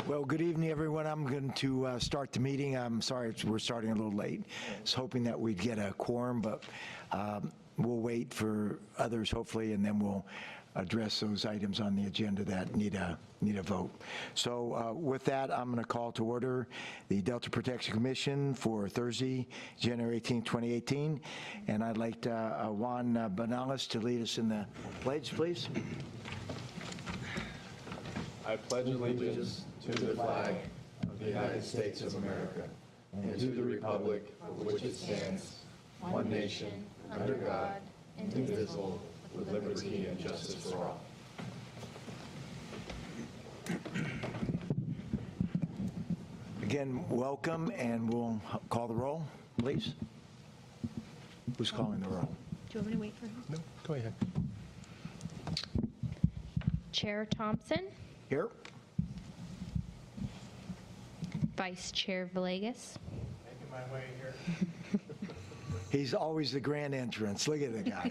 Well, good evening, everyone. I'm going to start the meeting. I'm sorry we're starting a little late. I was hoping that we'd get a quorum, but we'll wait for others, hopefully, and then we'll address those items on the agenda that need a vote. So with that, I'm going to call to order the Delta Protection Commission for Thursday, January 18, 2018. And I'd like Juan Banales to lead us in the pledge, please. I pledge allegiance to the flag of the United States of America and to the republic for which it stands, one nation, under God, indivisible, with liberty and justice for all. Again, welcome, and we'll call the roll, please. Who's calling the roll? Do you want me to wait for him? No, go ahead. Chair Thompson, Here. Vice Chair Villegas, Making my way here. He's always the grand entrance. Look at the guy.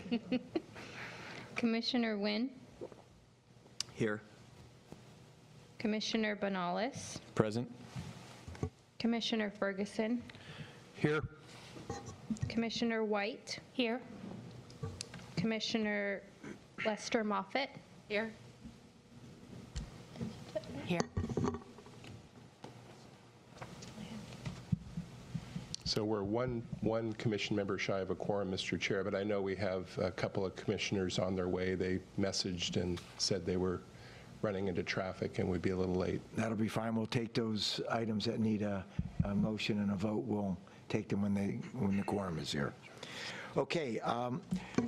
Commissioner Nguyen, Here. Commissioner Banales, Present. Commissioner Ferguson, Here. Commissioner White. Here. Commissioner Lester Moffitt. Here. Here. So we're one commission member shy of a quorum, Mr. Chair, but I know we have a couple of commissioners on their way. They messaged and said they were running into traffic and would be a little late. That'll be fine. We'll take those items that need a motion and a vote. We'll take them when the quorum is here. Okay,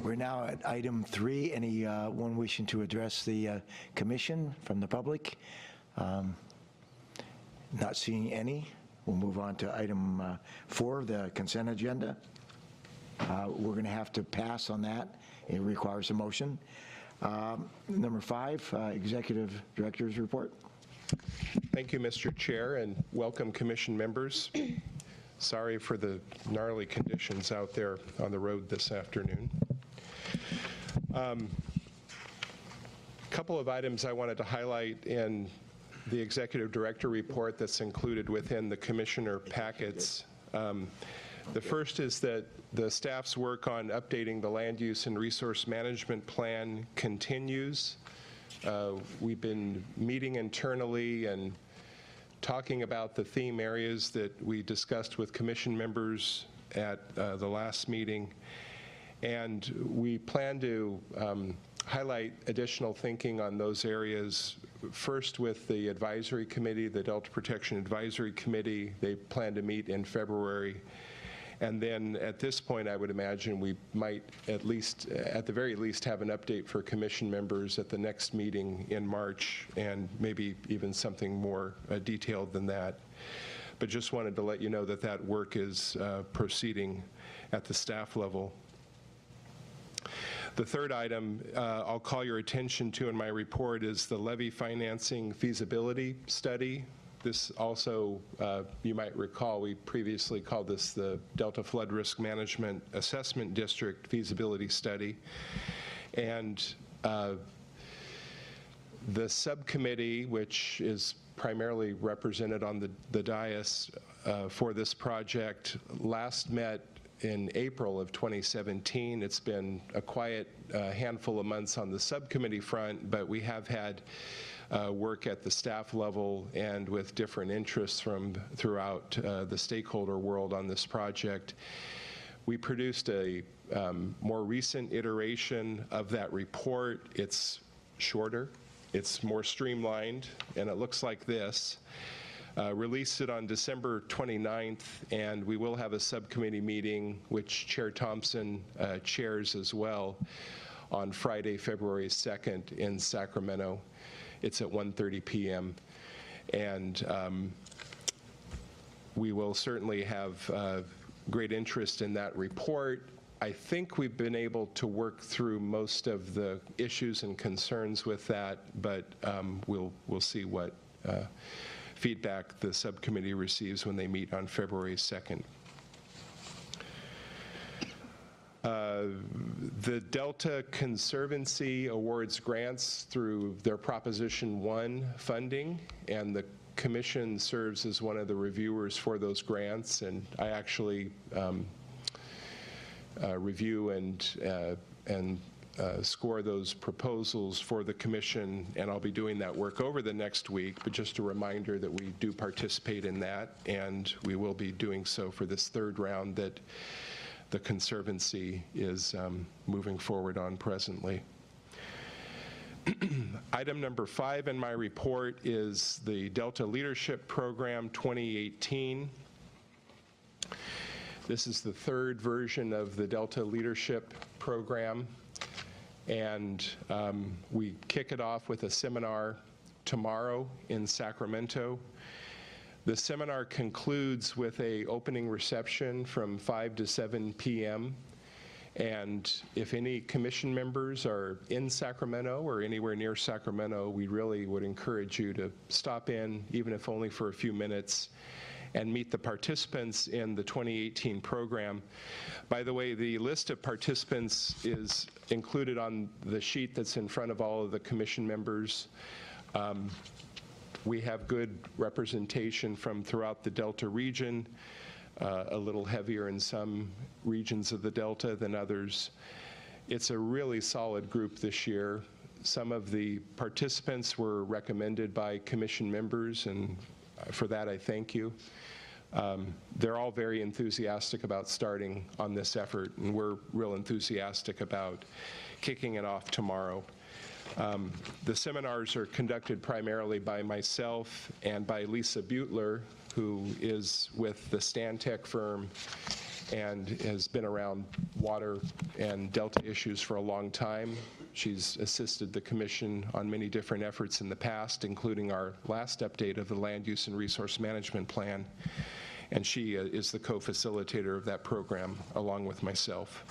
we're now at item 3. Anyone wishing to address the commission from the public? Not seeing any. We'll move on to item 4, the consent agenda. We're going to have to pass on that. It requires a motion. Number 5, Executive Director's Report. Thank you, Mr. Chair, and welcome commission members. Sorry for the gnarly conditions out there on the road this afternoon. A couple of items I wanted to highlight in the Executive Director Report that's included within the Commissioner packets. The first is that the staff's work on updating the Land Use and Resource Management Plan continues. We've been meeting internally and talking about the theme areas that we discussed with commission members at the last meeting. And we plan to highlight additional thinking on those areas, first with the advisory committee, the Delta Protection Advisory Committee. They plan to meet in February. And then at this point, I would imagine we might at the very least, have an update for commission members at the next meeting in March, and maybe even something more detailed than that. But just wanted to let you know that that work is proceeding at the staff level. The third item I'll call your attention to in my report is the levy financing feasibility study. This also, you might recall, we previously called this the Delta Flood Risk Management Assessment District Feasibility Study. And the subcommittee, which is primarily represented on the dais for this project, last met in April of 2017. It's been a quiet handful of months on the subcommittee front, but we have had work at the staff level and with different interests from throughout the stakeholder world on this project. We produced a more recent iteration of that report. It's shorter, it's more streamlined, and it looks like this. Released it on December 29th, and we will have a subcommittee meeting, which Chair Thompson chairs as well, on Friday, February 2nd in Sacramento. It's at 1:30 p.m. And we will certainly have great interest in that report. I think we've been able to work through most of the issues and concerns with that, but we'll see what feedback the subcommittee receives when they meet on February 2nd. The Delta Conservancy awards grants through their Proposition 1 funding, and the Commission serves as one of the reviewers for those grants, and I actually review and score those proposals for the Commission, and I'll be doing that work over the next week, but just a reminder that we do participate in that, and we will be doing so for this third round that the Conservancy is moving forward on presently. Item number 5 in my report is the Delta Leadership Program 2018. This is the third version of the Delta Leadership Program, and we kick it off with a seminar tomorrow in Sacramento. The seminar concludes with an opening reception from 5 to 7 p.m. And if any commission members are in Sacramento or anywhere near Sacramento, we really would encourage you to stop in, even if only for a few minutes, and meet the participants in the 2018 program. By the way, the list of participants is included on the sheet that's in front of all of the commission members. We have good representation from throughout the Delta region, a little heavier in some regions of the Delta than others. It's a really solid group this year. Some of the participants were recommended by commission members, and for that I thank you. They're all very enthusiastic about starting on this effort, and we're real enthusiastic about kicking it off tomorrow. The seminars are conducted primarily by myself and by Lisa Butler, who is with the Stantec firm and has been around water and Delta issues for a long time. She's assisted the Commission on many different efforts in the past, including our last update of the Land Use and Resource Management Plan, and she is the co-facilitator of that program along with myself.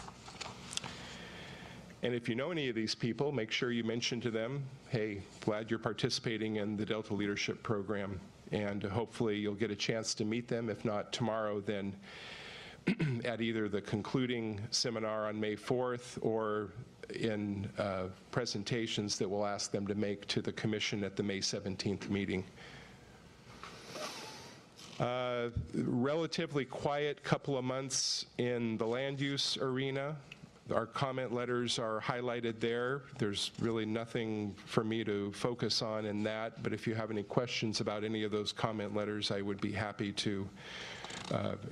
And if you know any of these people, make sure you mention to them, hey, glad you're participating in the Delta Leadership Program, and hopefully you'll get a chance to meet them. If not tomorrow, then at either the concluding seminar on May 4th or in presentations that we'll ask them to make to the Commission at the May 17th meeting. Relatively quiet couple of months in the land use arena. Our comment letters are highlighted there. There's really nothing for me to focus on in that, but if you have any questions about any of those comment letters, I would be happy to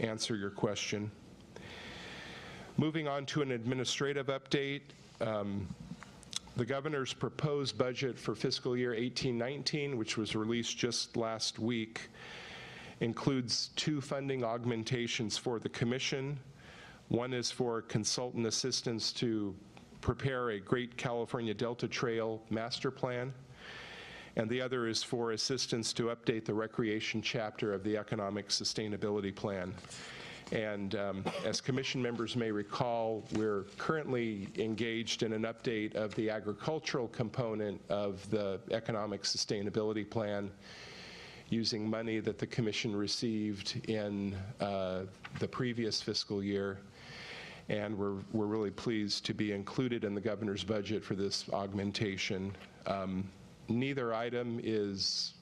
answer your question. Moving on to an administrative update, the governor's proposed budget for fiscal year 18-19, which was released just last week, includes 2 funding augmentations for the Commission. One is for consultant assistance to prepare a Great California Delta Trail master plan, and the other is for assistance to update the recreation chapter of the Economic Sustainability Plan. And as Commission members may recall, we're currently engaged in an update of the agricultural component of the Economic Sustainability Plan, using money that the Commission received in the previous fiscal year. And we're really pleased to be included in the governor's budget for this augmentation. Neither item is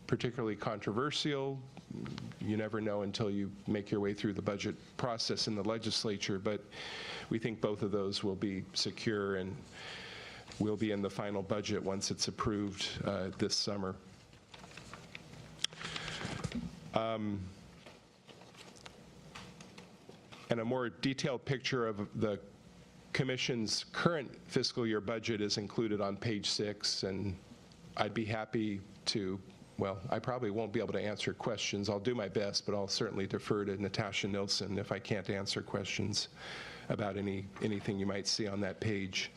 particularly controversial. You never know until you make your way through the budget process in the legislature, but we think both of those will be secure and will be in the final budget once it's approved this summer. And a more detailed picture of the Commission's current fiscal year budget is included on page 6, and I'd be happy to, well, I probably won't be able to answer questions. I'll do my best, but I'll certainly defer to Natasha Nilsson if I can't answer questions about anything you might see on that page.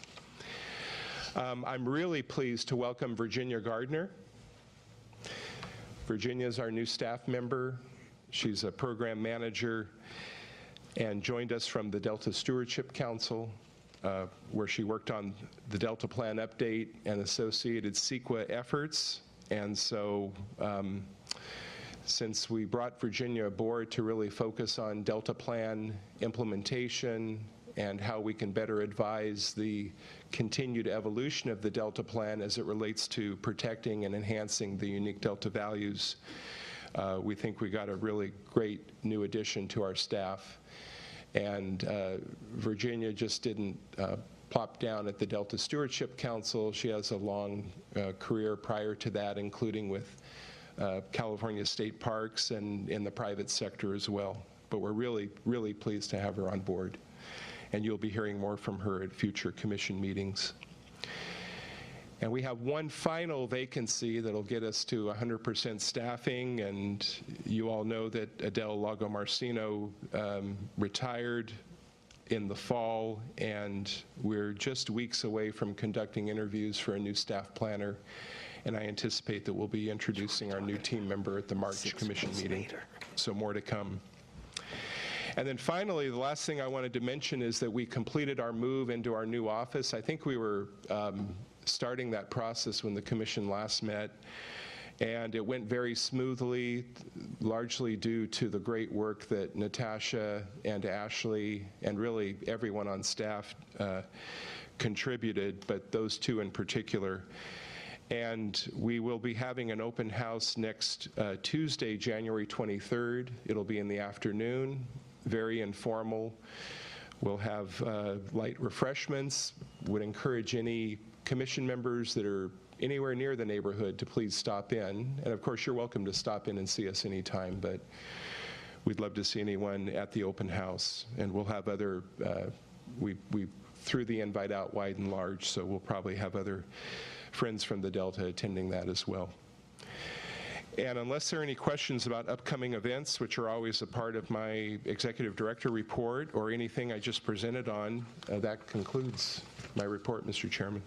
I'm really pleased to welcome Virginia Gardner. Virginia is our new staff member. She's a program manager and joined us from the Delta Stewardship Council, where she worked on the Delta Plan update and associated CEQA efforts. And so since we brought Virginia aboard to really focus on Delta Plan implementation and how we can better advise the continued evolution of the Delta Plan as it relates to protecting and enhancing the unique Delta values. We think we got a really great new addition to our staff. And Virginia just didn't plop down at the Delta Stewardship Council. She has a long career prior to that, including with California State Parks and in the private sector as well. But we're really, really pleased to have her on board. And you'll be hearing more from her at future commission meetings. And we have one final vacancy that'll get us to 100% staffing, and you all know that Adele Lagomarcino retired in the fall, and we're just weeks away from conducting interviews for a new staff planner, and I anticipate that we'll be introducing our new team member at the March commission meeting. So more to come. And then finally, the last thing I wanted to mention is that we completed our move into our new office. I think we were starting that process when the commission last met, and it went very smoothly, largely due to the great work that Natasha and Ashley and really everyone on staff contributed, but those two in particular. And we will be having an open house next Tuesday, January 23rd. It'll be in the afternoon, very informal. We'll have light refreshments. Would encourage any commission members that are anywhere near the neighborhood to please stop in. And of course, you're welcome to stop in and see us anytime, but we'd love to see anyone at the open house. And we'll have other, we threw the invite out wide and large, so we'll probably have other friends from the Delta attending that as well. And unless there are any questions about upcoming events, which are always a part of my executive director report, or anything I just presented on, that concludes my report, Mr. Chairman.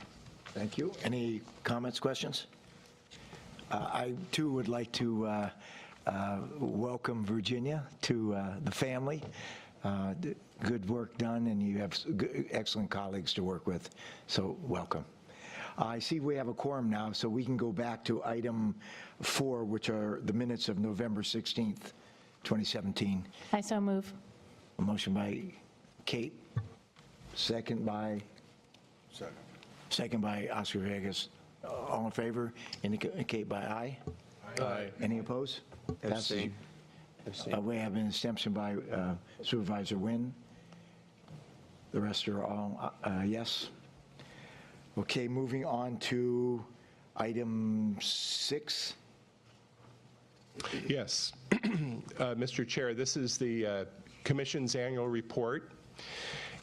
Thank you. Any comments, questions? I, too, would like to welcome Virginia to the family. Good work done, and you have excellent colleagues to work with, so welcome. I see we have a quorum now, so we can go back to item 4, which are the minutes of November 16th, 2017. I so move. A motion by Kate, second by? Second by Oscar Vegas. All in favor, indicate by aye. Aye. Any opposed? Abstain. We have an abstention by Supervisor Nguyen. The rest are all yes. Okay, moving on to item 6. Yes. Mr. Chair, this is the Commission's annual report,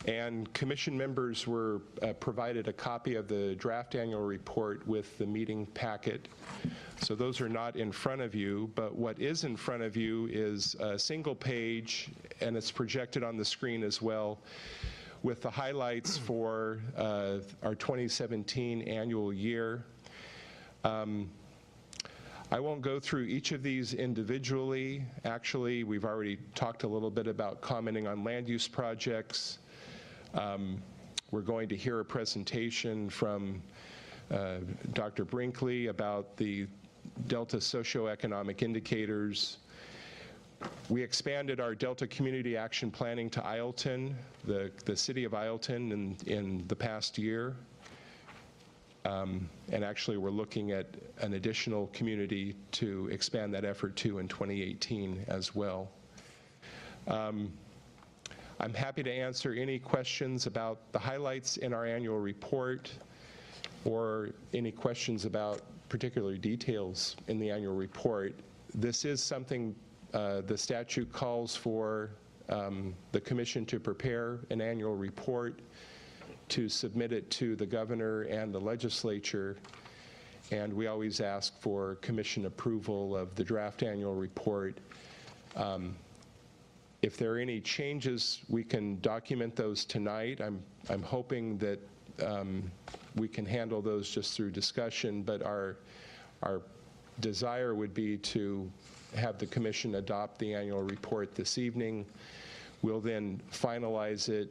and Commission members were provided a copy of the draft annual report with the meeting packet. So those are not in front of you, but what is in front of you is a single page, and it's projected on the screen as well, with the highlights for our 2017 annual year. I won't go through each of these individually. Actually, we've already talked a little bit about commenting on land use projects. We're going to hear a presentation from Dr. Brinkley about the Delta socioeconomic indicators. We expanded our Delta Community Action Planning to Ileton, the city of Ileton, in the past year. And actually, we're looking at an additional community to expand that effort to in 2018 as well. I'm happy to answer any questions about the highlights in our annual report, or any questions about particular details in the annual report. This is something the statute calls for the commission to prepare an annual report, to submit it to the governor and the legislature, and we always ask for commission approval of the draft annual report. If there are any changes, we can document those tonight. I'm hoping that we can handle those just through discussion, but our desire would be to have the commission adopt the annual report this evening. We'll then finalize it,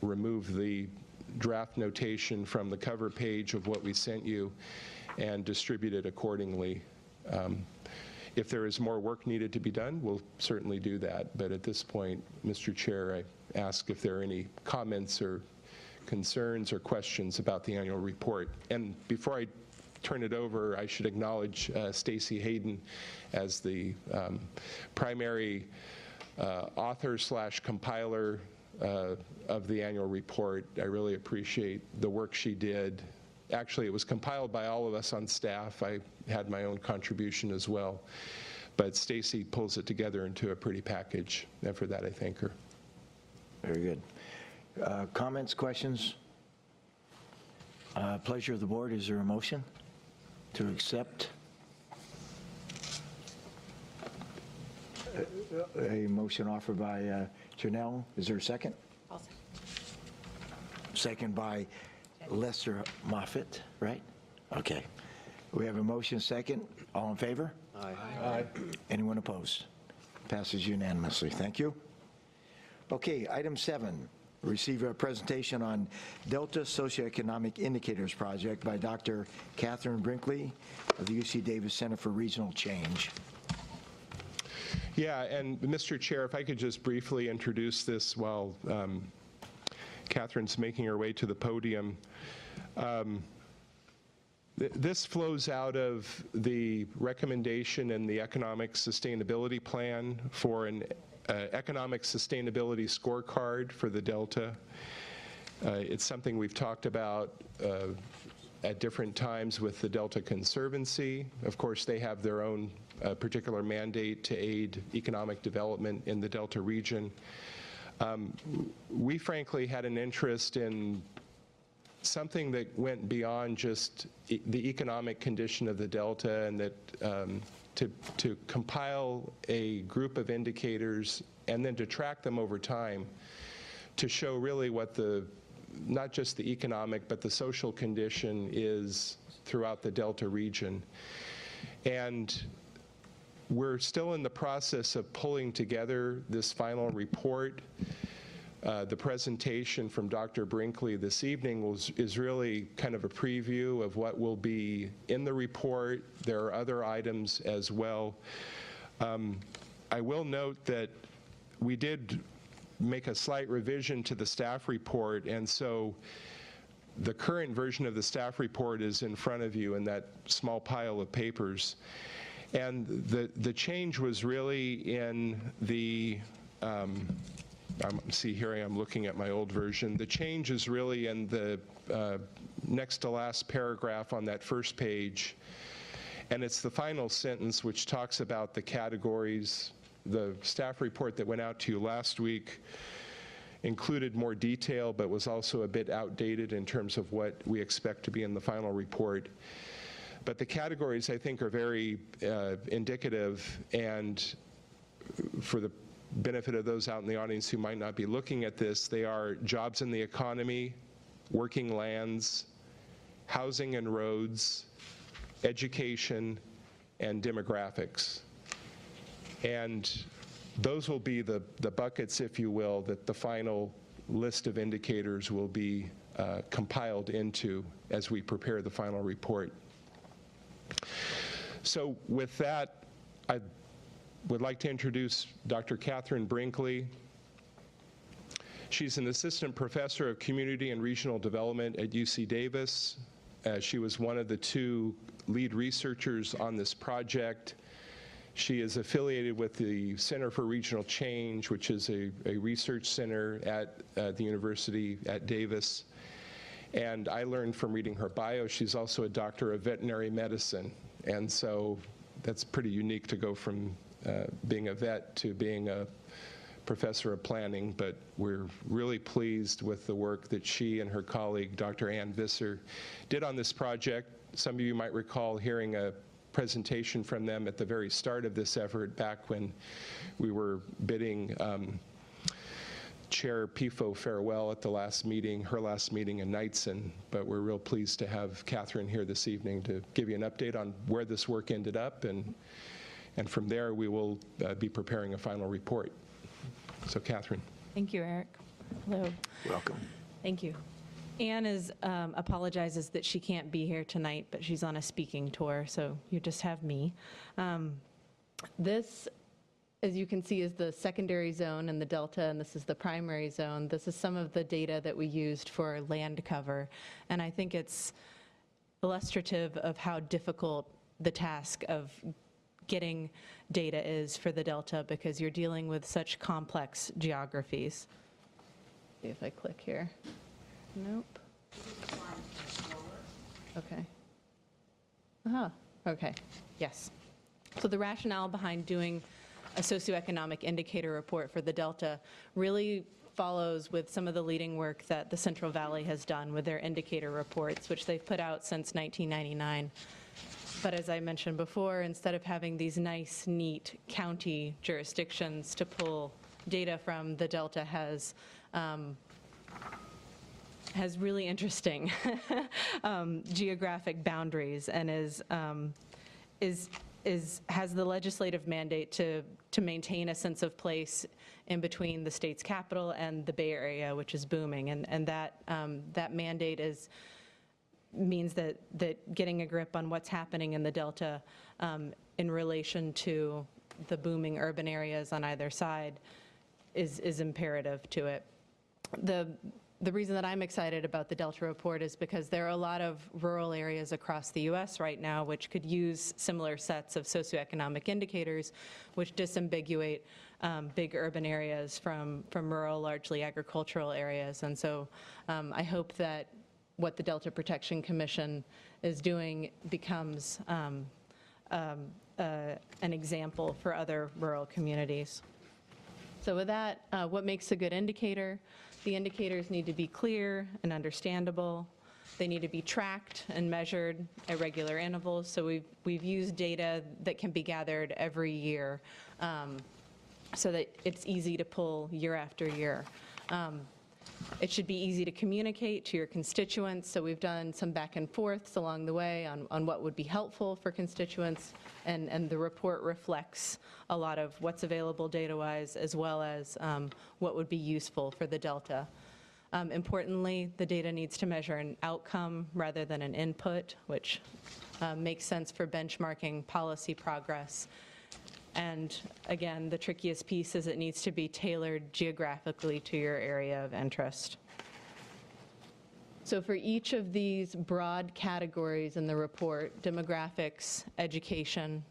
remove the draft notation from the cover page of what we sent you, and distribute it accordingly. If there is more work needed to be done, we'll certainly do that. But at this point, Mr. Chair, ask if there are any comments or concerns or questions about the annual report. And before I turn it over, I should acknowledge Stacy Hayden as the primary author/compiler of the annual report. I really appreciate the work she did. Actually, it was compiled by all of us on staff. I had my own contribution as well. But Stacy pulls it together into a pretty package, and for that I thank her. Very good. Comments, questions? Pleasure of the board, is there a motion to accept? A motion offered by Janelle. Is there a second? I'll second. Second by Lester Moffitt, right? Okay. We have a motion second. All in favor? Aye. Anyone opposed? Passes unanimously. Thank you. Okay, item 7. Receive a presentation on Delta Socioeconomic Indicators Project by Dr. Catherine Brinkley of the UC Davis Center for Regional Change. Yeah, and Mr. Chair, if I could just briefly introduce this while Catherine's making her way to the podium. This flows out of the recommendation in the Economic Sustainability Plan for an Economic Sustainability Scorecard for the Delta. It's something we've talked about at different times with the Delta Conservancy. Of course, they have their own particular mandate to aid economic development in the Delta region. We frankly had an interest in something that went beyond just the economic condition of the Delta, and that to compile a group of indicators and then to track them over time to show really what not just the economic but the social condition is throughout the Delta region. And we're still in the process of pulling together this final report. The presentation from Dr. Brinkley this evening is really kind of a preview of what will be in the report. There are other items as well. I will note that we did make a slight revision to the staff report, and so the current version of the staff report is in front of you in that small pile of papers. And the change was really in the see, here I am looking at my old version. The change is really in the next to last paragraph on that first page, and it's the final sentence which talks about the categories. The staff report that went out to you last week included more detail, but was also a bit outdated in terms of what we expect to be in the final report. But the categories, I think, are very indicative, and for the benefit of those out in the audience who might not be looking at this, they are jobs in the economy, working lands, housing and roads, education, and demographics. And those will be the buckets, if you will, that the final list of indicators will be compiled into as we prepare the final report. So with that, I would like to introduce Dr. Catherine Brinkley. She's an assistant professor of community and regional development at UC Davis. She was one of the 2 lead researchers on this project. She is affiliated with the Center for Regional Change, which is a research center at the university at Davis. And I learned from reading her bio, she's also a doctor of veterinary medicine. And so that's pretty unique to go from being a vet to being a professor of planning, but we're really pleased with the work that she and her colleague, Dr. Ann Visser, did on this project. Some of you might recall hearing a presentation from them at the very start of this effort back when we were bidding Chair Pifo farewell at the last meeting, her last meeting in Knightson. But we're real pleased to have Catherine here this evening to give you an update on where this work ended up, and from there we will be preparing a final report. So Catherine. Thank you, Eric. Hello. Welcome. Thank you. Anne apologizes that she can't be here tonight, but she's on a speaking tour, so you just have me. This as you can see, is the secondary zone in the Delta, and this is the primary zone. This is some of the data that we used for land cover, and I think it's illustrative of how difficult the task of getting data is for the Delta, because you're dealing with such complex geographies. See if I click here. Nope. Okay. Okay, yes. So the rationale behind doing a socioeconomic indicator report for the Delta really follows with some of the leading work that the Central Valley has done with their indicator reports, which they've put out since 1999. But as I mentioned before, instead of having these nice, neat county jurisdictions to pull data from, the Delta has really interesting geographic boundaries and has the legislative mandate to maintain a sense of place in between the state's capital and the Bay Area, which is booming, and that mandate means that getting a grip on what's happening in the Delta in relation to the booming urban areas on either side is imperative to it. The reason that I'm excited about the Delta report is because there are a lot of rural areas across the U.S. right now which could use similar sets of socioeconomic indicators which disambiguate big urban areas from rural, largely agricultural areas. And so I hope that what the Delta Protection Commission is doing becomes an example for other rural communities. So with that, what makes a good indicator? The indicators need to be clear and understandable. They need to be tracked and measured at regular intervals. So we've used data that can be gathered every year so that it's easy to pull year after year. It should be easy to communicate to your constituents, so we've done some back and forths along the way on what would be helpful for constituents, and the report reflects a lot of what's available data-wise as well as what would be useful for the Delta. Importantly, the data needs to measure an outcome rather than an input, which makes sense for benchmarking policy progress. And again, the trickiest piece is it needs to be tailored geographically to your area of interest. So for each of these broad categories in the report, demographics, education,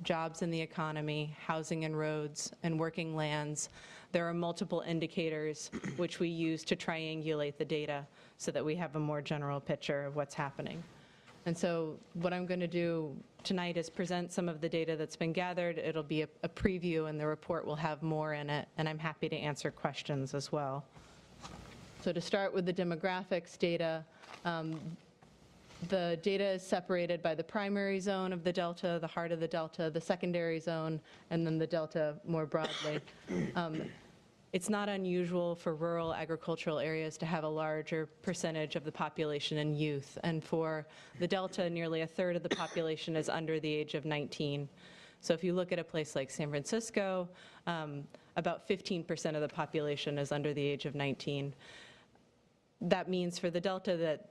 jobs in the economy, housing and roads, and working lands, there are multiple indicators which we use to triangulate the data so that we have a more general picture of what's happening. And so what I'm going to do tonight is present some of the data that's been gathered. It'll be a preview, and the report will have more in it, and I'm happy to answer questions as well. So to start with the demographics data, the data is separated by the primary zone of the Delta, the heart of the Delta, the secondary zone, and then the Delta more broadly. It's not unusual for rural agricultural areas to have a larger percentage of the population in youth. And for the Delta, nearly a third of the population is under the age of 19. So if you look at a place like San Francisco, about 15% of the population is under the age of 19. That means for the Delta that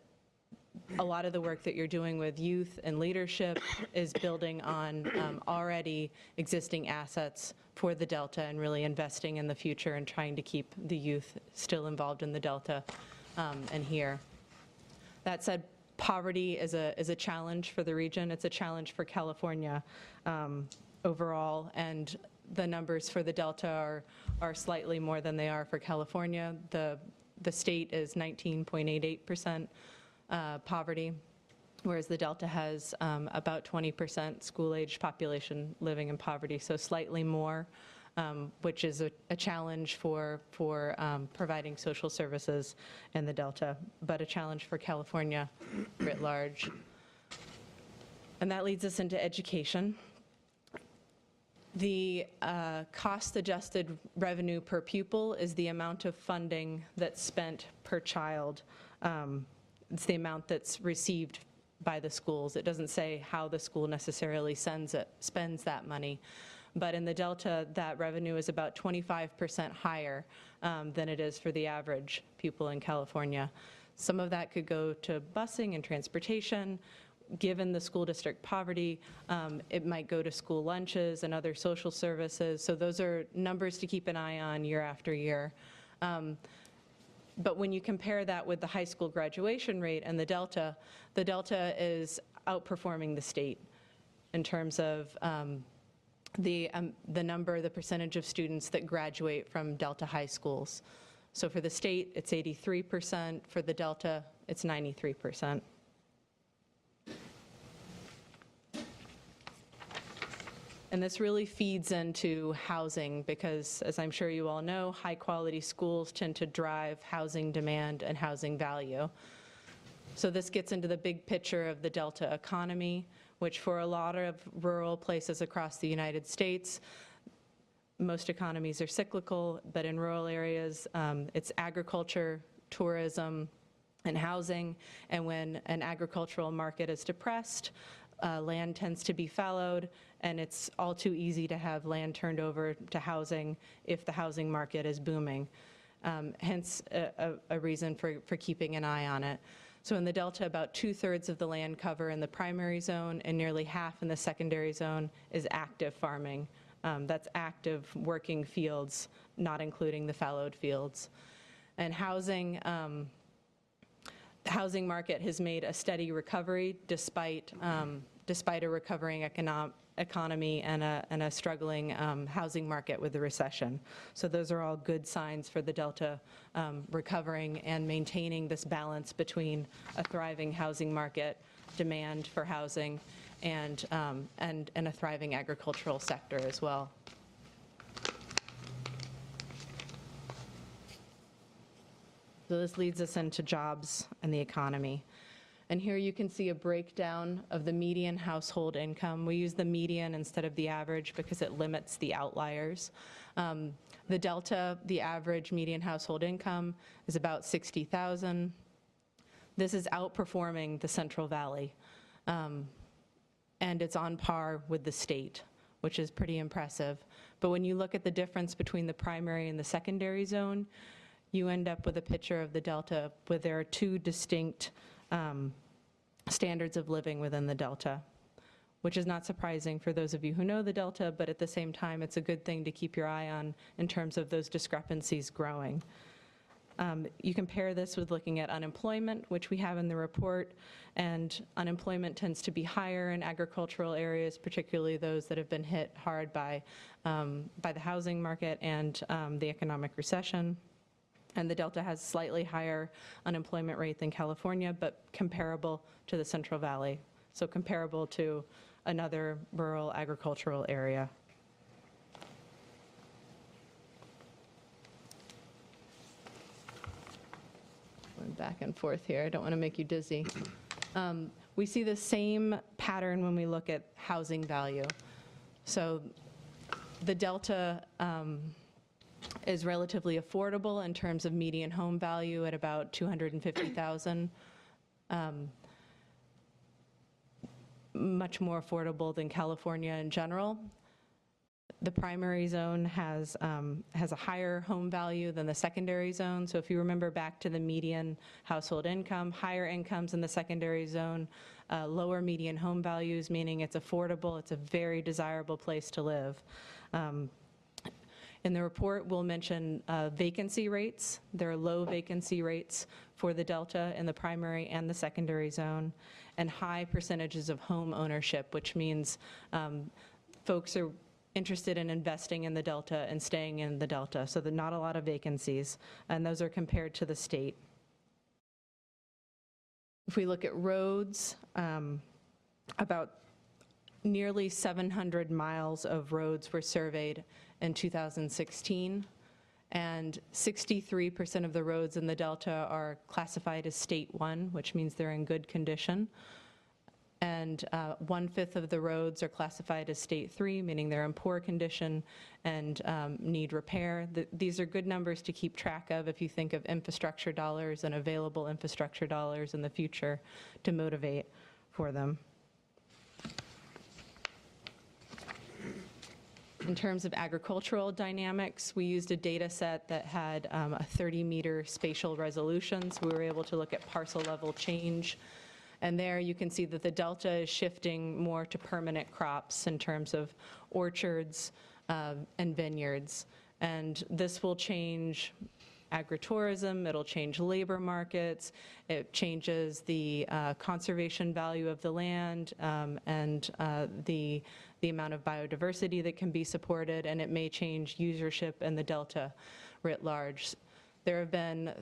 a lot of the work that you're doing with youth and leadership is building on already existing assets for the Delta and really investing in the future and trying to keep the youth still involved in the Delta and here. That said, poverty is a challenge for the region. It's a challenge for California overall, and the numbers for the Delta are slightly more than they are for California. The state is 19.88% poverty, whereas the Delta has about 20% school-aged population living in poverty, so slightly more, which is a challenge for providing social services in the Delta, but a challenge for California writ large. And that leads us into education. The cost-adjusted revenue per pupil is the amount of funding that's spent per child. It's the amount that's received by the schools. It doesn't say how the school necessarily spends that money. But in the Delta, that revenue is about 25% higher than it is for the average pupil in California. Some of that could go to busing and transportation. given the school district poverty, it might go to school lunches and other social services. So those are numbers to keep an eye on year after year. But when you compare that with the high school graduation rate and the delta is outperforming the state in terms of the percentage of students that graduate from Delta high schools. So for the state, it's 83%. For the Delta, it's 93%. And this really feeds into housing because, as I'm sure you all know, high-quality schools tend to drive housing demand and housing value. So this gets into the big picture of the Delta economy, which for a lot of rural places across the United States, most economies are cyclical, but in rural areas, it's agriculture, tourism, and housing. And when an agricultural market is depressed, land tends to be fallowed, and it's all too easy to have land turned over to housing if the housing market is booming. Hence, a reason for keeping an eye on it. So in the Delta, about 2/3 of the land cover in the primary zone and nearly half in the secondary zone is active farming. That's active working fields, not including the fallowed fields. And housing, the housing market has made a steady recovery despite a recovering economy and a struggling housing market with the recession. So those are all good signs for the Delta recovering and maintaining this balance between a thriving housing market, demand for housing, and a thriving agricultural sector as well. So this leads us into jobs and the economy. And here you can see a breakdown of the median household income. We use the median instead of the average because it limits the outliers. The Delta, the average median household income is about $60,000. This is outperforming the Central Valley. And it's on par with the state, which is pretty impressive. But when you look at the difference between the primary and the secondary zone, you end up with a picture of the Delta where there are two distinct standards of living within the Delta, which is not surprising for those of you who know the Delta, but at the same time, it's a good thing to keep your eye on in terms of those discrepancies growing. You compare this with looking at unemployment, which we have in the report, and unemployment tends to be higher in agricultural areas, particularly those that have been hit hard by the housing market and the economic recession. And the Delta has slightly higher unemployment rate than California, but comparable to the Central Valley, so comparable to another rural agricultural area. Going back and forth here, I don't want to make you dizzy. We see the same pattern when we look at housing value. So the Delta is relatively affordable in terms of median home value at about $250,000. Much more affordable than California in general. The primary zone has a higher home value than the secondary zone. So if you remember back to the median household income, higher incomes in the secondary zone, lower median home values, meaning it's affordable, it's a very desirable place to live. In the report, we'll mention vacancy rates. There are low vacancy rates for the Delta in the primary and the secondary zone, and high percentages of home ownership, which means folks are interested in investing in the Delta and staying in the Delta, so there's not a lot of vacancies, and those are compared to the state. If we look at roads, about nearly 700 miles of roads were surveyed in 2016, and 63% of the roads in the Delta are classified as State 1, which means they're in good condition. And 1/5 of the roads are classified as State 3, meaning they're in poor condition and need repair. These are good numbers to keep track of if you think of infrastructure dollars and available infrastructure dollars in the future to motivate for them. In terms of agricultural dynamics, we used a data set that had a 30-meter spatial resolution, so we were able to look at parcel level change And there you can see that the delta is shifting more to permanent crops in terms of orchards and vineyards. And this will change agritourism, it'll change labor markets, it changes the conservation value of the land and the amount of biodiversity that can be supported, and it may change usership and the delta writ large. There have been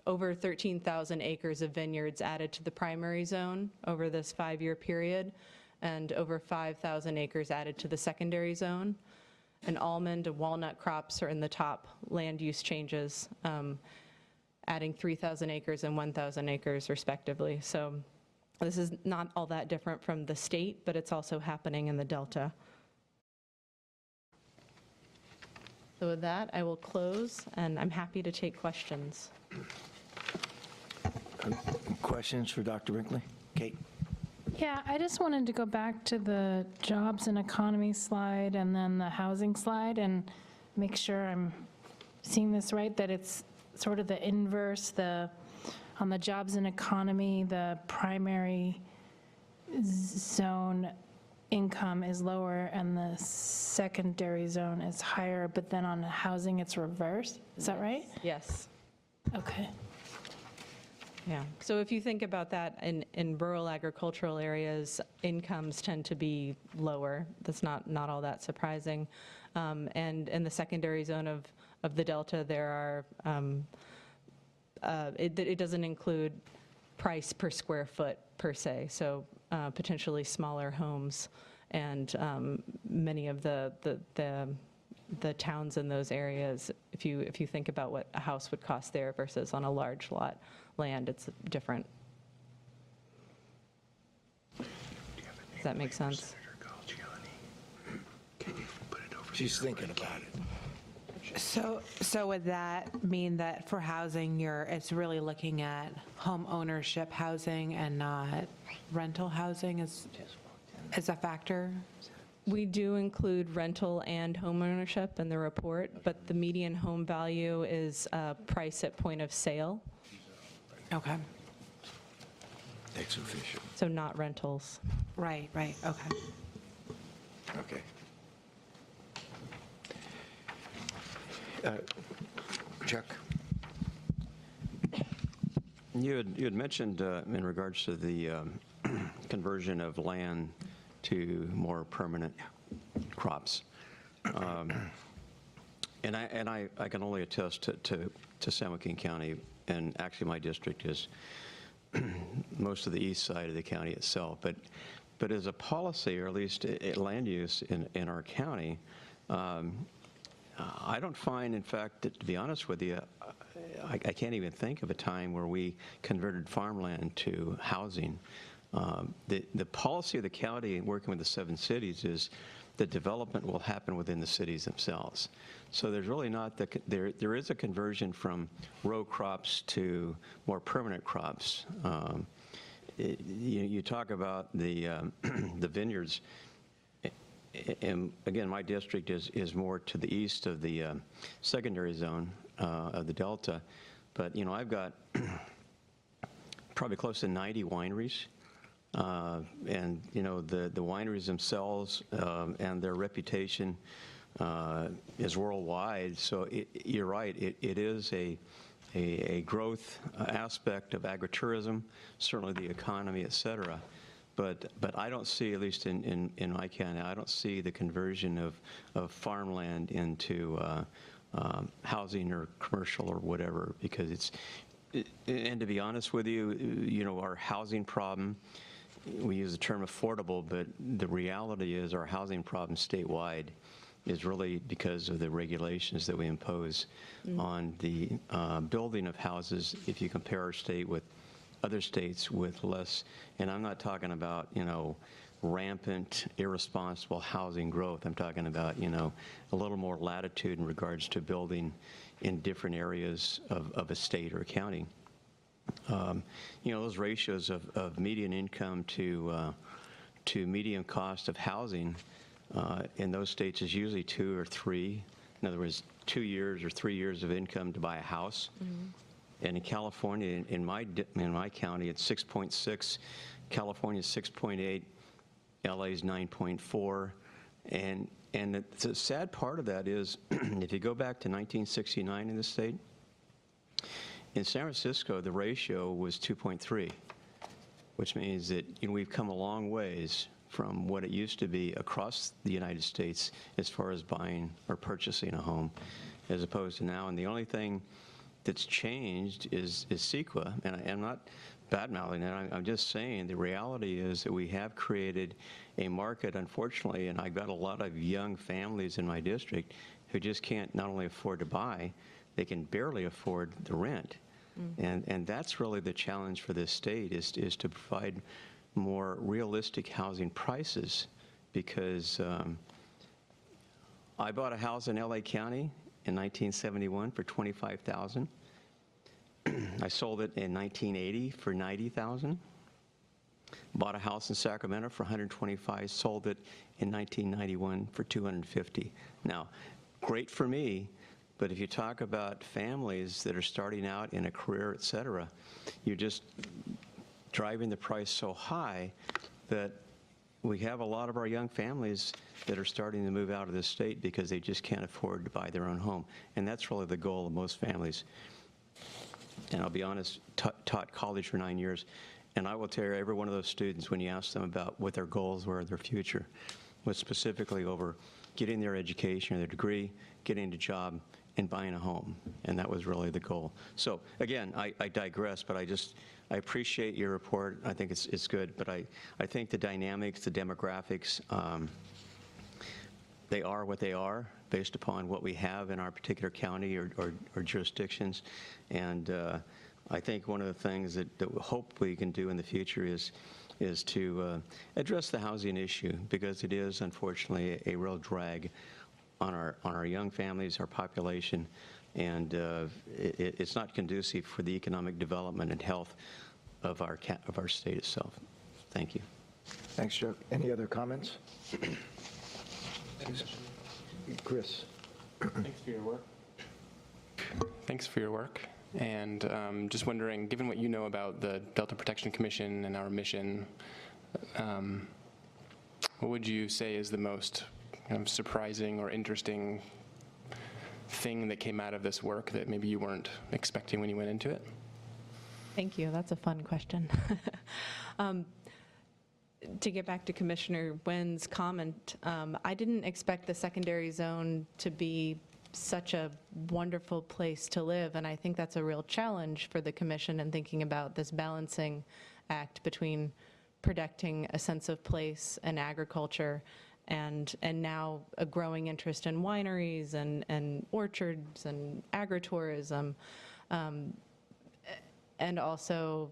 over 13,000 acres of vineyards added to the primary zone over this 5-year period, and over 5,000 acres added to the secondary zone. And almond and walnut crops are in the top land use changes, adding 3,000 acres and 1,000 acres respectively. So this is not all that different from the state, but it's also happening in the Delta. So with that, I will close, and I'm happy to take questions. Questions for Dr. Brinkley? Kate? Yeah, I just wanted to go back to the jobs and economy slide and then the housing slide and make sure I'm seeing this right, that it's sort of the inverse. On the jobs and economy, the primary zone income is lower and the secondary zone is higher, but then on housing, it's reversed. Is that right? Yes. Okay. Yeah, so if you think about that, in rural agricultural areas, incomes tend to be lower. That's not all that surprising. And in the secondary zone of the Delta, there are, it doesn't include price per square foot per se, so potentially smaller homes. And many of the towns in those areas, if you think about what a house would cost there versus on a large lot land, it's different. Does that make sense? She's thinking about it. So would that mean that for housing, it's really looking at home ownership housing and not rental housing is a factor? We do include rental and home ownership in the report, but the median home value is price at point of sale, Okay. Ex officio. so not rentals. Right, okay. Okay. Chuck? You had mentioned in regards to the conversion of land to more permanent crops. And I can only attest to San Joaquin County, and actually my district is most of the east side of the county itself. But as a policy, or at least land use in our county, I don't find, in fact, that, to be honest with you, I can't even think of a time where we converted farmland to housing. The policy of the county, working with the 7 cities, is that development will happen within the cities themselves. So there's really not, there is a conversion from row crops to more permanent crops. You talk about the vineyards, and again, my district is more to the east of the secondary zone of the Delta, but I've got probably close to 90 wineries. And the wineries themselves and their reputation is worldwide. So you're right. It is a growth aspect of agritourism, certainly the economy, et cetera. But I don't see, at least in my county, I don't see the conversion of farmland into housing or commercial or whatever, because and to be honest with you, our housing problem, we use the term affordable, but the reality is our housing problem statewide is really because of the regulations that we impose on the building of houses. If you compare our state with other states with less, and I'm not talking about, rampant, irresponsible housing growth. I'm talking about, a little more latitude in regards to building in different areas of a state or a county. Those ratios of median income to median cost of housing in those states is usually 2 or 3. In other words, 2 years or 3 years of income to buy a house. And in California, in my county, it's 6.6. California's 6.8. LA's 9.4. And the sad part of that is, if you go back to 1969 in the state, in San Francisco, the ratio was 2.3, which means that we've come a long ways from what it used to be across the United States as far as buying or purchasing a home, as opposed to now. And the only thing that's changed is CEQA. And I'm not bad-mouthing it. I'm just saying the reality is that we have created a market, unfortunately, and I've got a lot of young families in my district who just can't not only afford to buy, they can barely afford the rent. And that's really the challenge for this state, is to provide more realistic housing prices, because I bought a house in LA County in 1971 for $25,000. I sold it in 1980 for $90,000. Bought a house in Sacramento for $125,000, sold it in 1991 for $250,000. Now, great for me, but if you talk about families that are starting out in a career, et cetera, you're just driving the price so high that we have a lot of our young families that are starting to move out of the state because they just can't afford to buy their own home. And that's really the goal of most families. And I'll be honest, taught college for 9 years, and I will tell you, every one of those students, when you ask them about what their goals were, their future, was specifically over getting their education or their degree, getting a job, and buying a home. And that was really the goal. So again, I digress, but I appreciate your report. I think it's good, but I think the dynamics, the demographics, they are what they are based upon what we have in our particular county or jurisdictions. And I think one of the things that we hope we can do in the future is to address the housing issue, because it is unfortunately a real drag on our young families, our population, and it's not conducive for the economic development and health of our state itself. Thank you. Thanks, Chuck. Any other comments? Chris. Thanks for your work. Thanks for your work. And just wondering, given what you know about the Delta Protection Commission and our mission, what would you say is the most kind of surprising or interesting thing that came out of this work that maybe you weren't expecting when you went into it? Thank you. That's a fun question. To get back to Commissioner Nguyen's comment, I didn't expect the secondary zone to be such a wonderful place to live, and I think that's a real challenge for the commission in thinking about this balancing act between protecting a sense of place and agriculture, and now a growing interest in wineries and orchards and agritourism, and also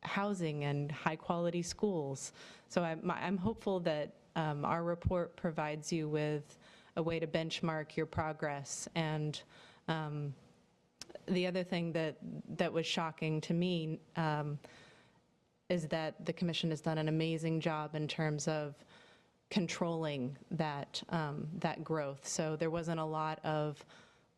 housing and high-quality schools. So I'm hopeful that our report provides you with a way to benchmark your progress. And the other thing that was shocking to me is that the commission has done an amazing job in terms of controlling that growth. So there wasn't a lot of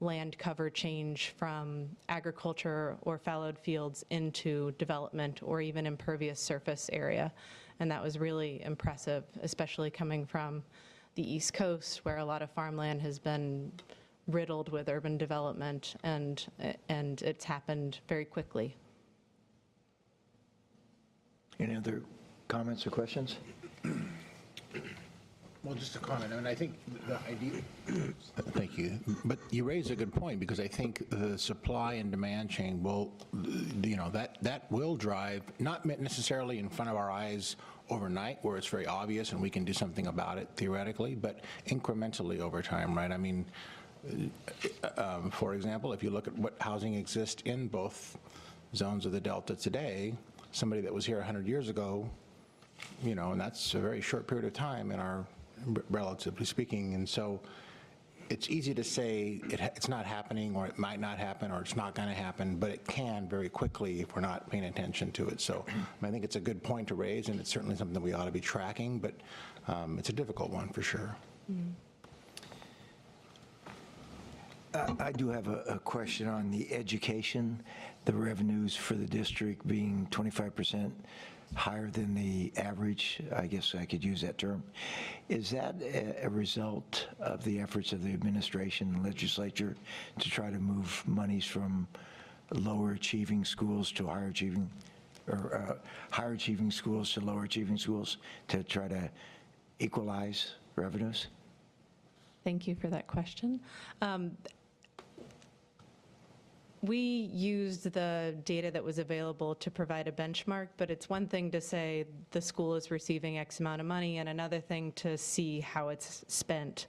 land cover change from agriculture or fallowed fields into development or even impervious surface area. And that was really impressive, especially coming from the East Coast, where a lot of farmland has been riddled with urban development, and it's happened very quickly. Any other comments or questions? Well, just a comment. I mean, I think the idea, thank you, but you raise a good point, because I think the supply and demand chain will, that will drive, not necessarily in front of our eyes overnight where it's very obvious and we can do something about it theoretically, but incrementally over time, right? I mean, for example, if you look at what housing exists in both zones of the Delta today, somebody that was here 100 years ago, and that's a very short period of time in our, relatively speaking, and so it's easy to say it's not happening, or it might not happen, or it's not going to happen, but it can very quickly if we're not paying attention to it. So I think it's a good point to raise, and it's certainly something that we ought to be tracking, but it's a difficult one for sure. I do have a question on the education, the revenues for the district being 25% higher than the average, I guess I could use that term. Is that a result of the efforts of the administration and legislature to try to move monies from lower achieving schools to higher achieving, or higher achieving schools to lower achieving schools to try to equalize revenues? Thank you for that question. We used the data that was available to provide a benchmark, but it's one thing to say the school is receiving X amount of money and another thing to see how it's spent.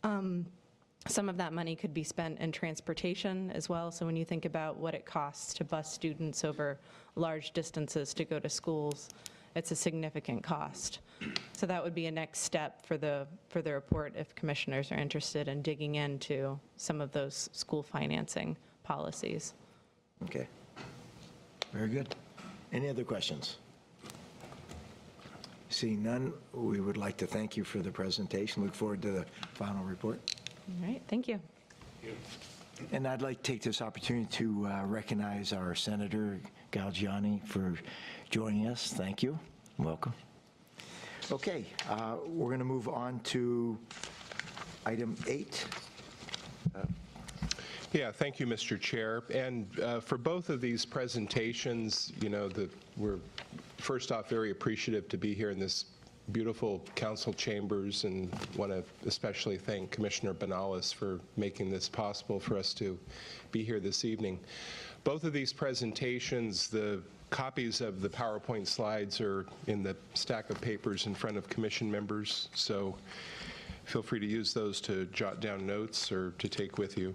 Some of that money could be spent in transportation as well. So when you think about what it costs to bus students over large distances to go to schools, it's a significant cost. So that would be a next step for the report if commissioners are interested in digging into some of those school financing policies. Okay. Very good. Any other questions? Seeing none, we would like to thank you for the presentation. Look forward to the final report. All right, thank you. And I'd like to take this opportunity to recognize our Senator Galgiani for joining us. Thank you. Welcome. Okay, we're going to move on to item 8. Yeah, thank you, Mr. Chair. And for both of these presentations, you know, we're first off very appreciative to be here in this beautiful council chambers, and want to especially thank Commissioner Benalis for making this possible for us to be here this evening. Both of these presentations, the copies of the PowerPoint slides are in the stack of papers in front of commission members, so feel free to use those to jot down notes or to take with you.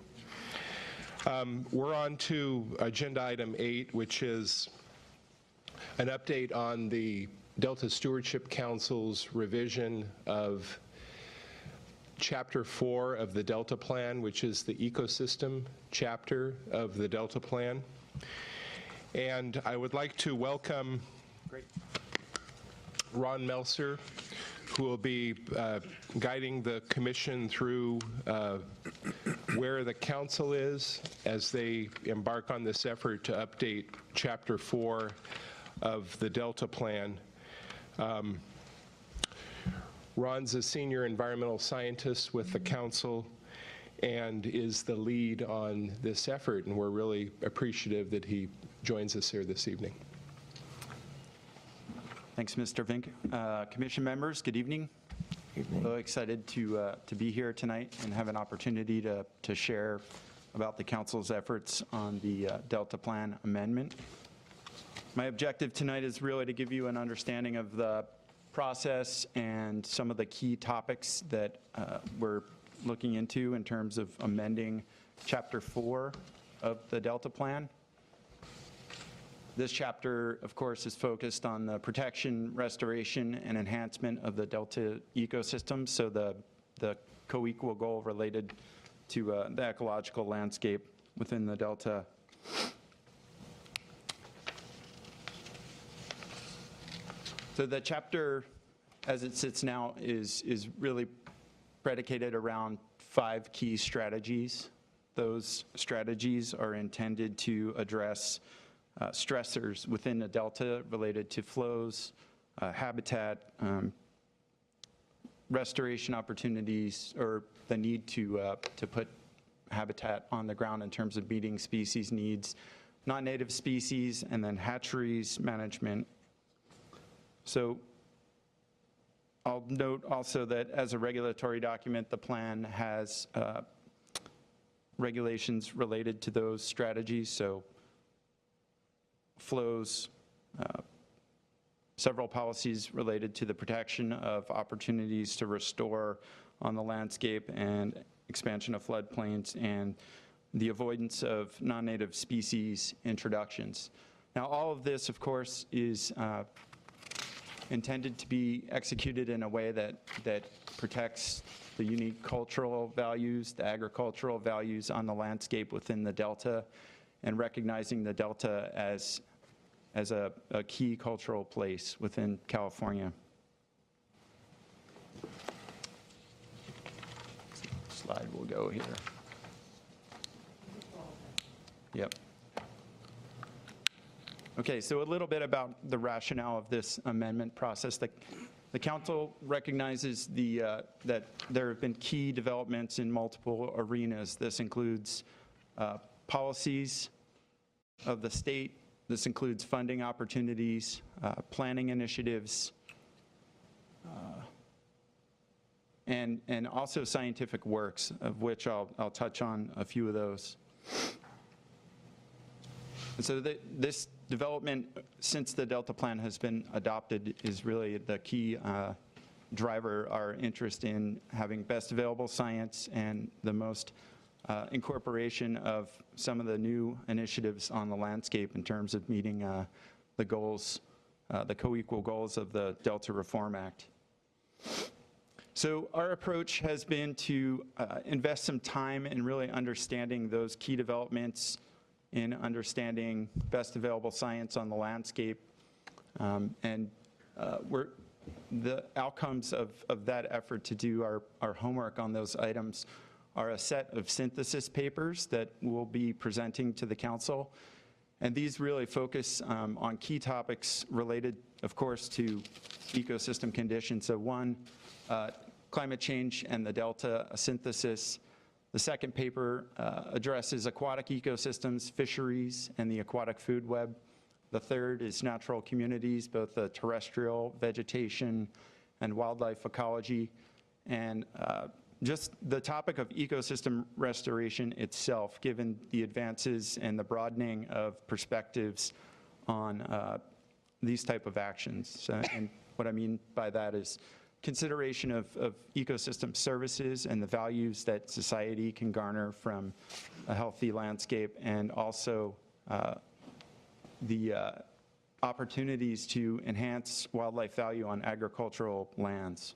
We're on to agenda item 8, which is an update on the Delta Stewardship Council's revision of Chapter 4 of the Delta Plan, which is the ecosystem chapter of the Delta Plan. And I would like to welcome Ron Melcer, who will be guiding the commission through where the council is as they embark on this effort to update Chapter 4 of the Delta Plan. Ron's a senior environmental scientist with the council and is the lead on this effort, and we're really appreciative that he joins us here this evening. Thanks, Mr. Vink. Commission members, good evening. Really excited to be here tonight and have an opportunity to share about the council's efforts on the Delta Plan amendment. My objective tonight is really to give you an understanding of the process and some of the key topics that we're looking into in terms of amending Chapter 4 of the Delta Plan. This chapter, of course, is focused on the protection, restoration, and enhancement of the Delta ecosystem, so the co-equal goal related to the ecological landscape within the Delta. So the chapter, as it sits now, is really predicated around 5 key strategies. Those strategies are intended to address stressors within the Delta related to flows, habitat, restoration opportunities, or the need to put habitat on the ground in terms of meeting species needs, non-native species, and then hatcheries management. So I'll note also that as a regulatory document, the plan has regulations related to those strategies, so flows, several policies related to the protection of opportunities to restore on the landscape and expansion of floodplains, and the avoidance of non-native species introductions. Now, all of this, of course, is intended to be executed in a way that protects the unique cultural values, the agricultural values on the landscape within the Delta, and recognizing the Delta as a key cultural place within California. Slide will go here. Yep. Okay, so a little bit about the rationale of this amendment process. The council recognizes that there have been key developments in multiple arenas. This includes policies of the state. This includes funding opportunities, planning initiatives, and also scientific works, of which I'll touch on a few of those. And so this development, since the Delta Plan has been adopted, is really the key driver, our interest in having best available science and the most incorporation of some of the new initiatives on the landscape in terms of meeting the goals, the co-equal goals of the Delta Reform Act. So our approach has been to invest some time in really understanding those key developments, in understanding best available science on the landscape, and the outcomes of that effort to do our homework on those items are a set of synthesis papers that we'll be presenting to the council. And these really focus on key topics related, of course, to ecosystem conditions. So one, climate change and the Delta, a synthesis. The second paper addresses aquatic ecosystems, fisheries, and the aquatic food web. The third is natural communities, both the terrestrial vegetation and wildlife ecology. And just the topic of ecosystem restoration itself, given the advances and the broadening of perspectives on these type of actions. And what I mean by that is consideration of ecosystem services and the values that society can garner from a healthy landscape, and also the opportunities to enhance wildlife value on agricultural lands.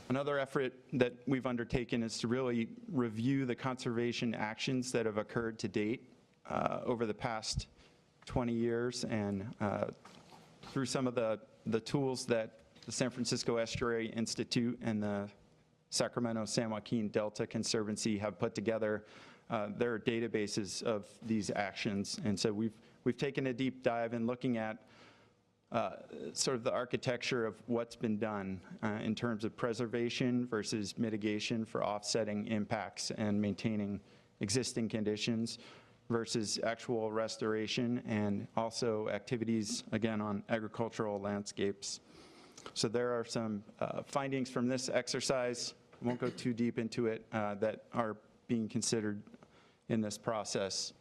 Another effort that we've undertaken is to really review the conservation actions that have occurred to date over the past 20 years, and through some of the tools that the San Francisco Estuary Institute and the Sacramento San Joaquin Delta Conservancy have put together. There are databases of these actions, and so we've taken a deep dive in looking at sort of the architecture of what's been done in terms of preservation versus mitigation for offsetting impacts and maintaining existing conditions versus actual restoration, and also activities, again, on agricultural landscapes. So there are some findings from this exercise, I won't go too deep into it, that are being considered in this process.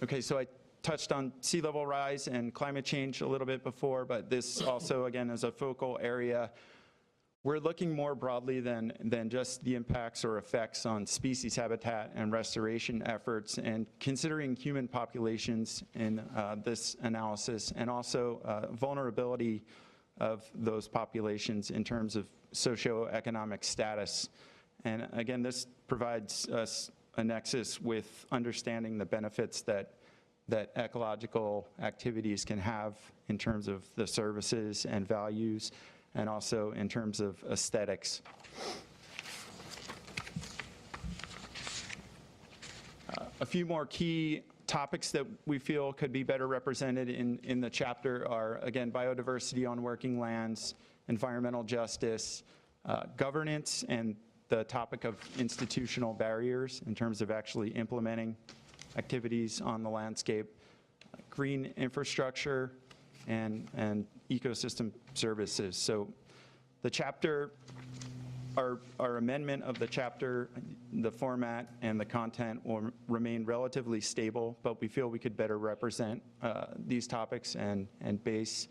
Okay, so I touched on sea level rise and climate change a little bit before, but this also, again, is a focal area. We're looking more broadly than just the impacts or effects on species habitat and restoration efforts, and considering human populations in this analysis, and also vulnerability of those populations in terms of socioeconomic status. And again, this provides us a nexus with understanding the benefits that ecological activities can have in terms of the services and values, and also in terms of aesthetics. A few more key topics that we feel could be better represented in the chapter are, again, biodiversity on working lands, environmental justice, governance, and the topic of institutional barriers in terms of actually implementing activities on the landscape, green infrastructure, and ecosystem services. So the chapter, our amendment of the chapter, the format and the content will remain relatively stable, but we feel we could better represent these topics and base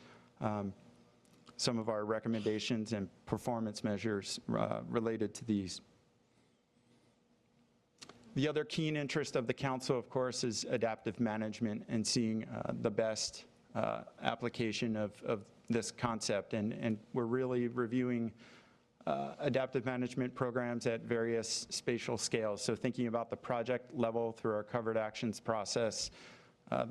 some of our recommendations and performance measures related to these. The other keen interest of the council, of course, is adaptive management and seeing the best application of this concept. And we're really reviewing adaptive management programs at various spatial scales. So thinking about the project level through our covered actions process,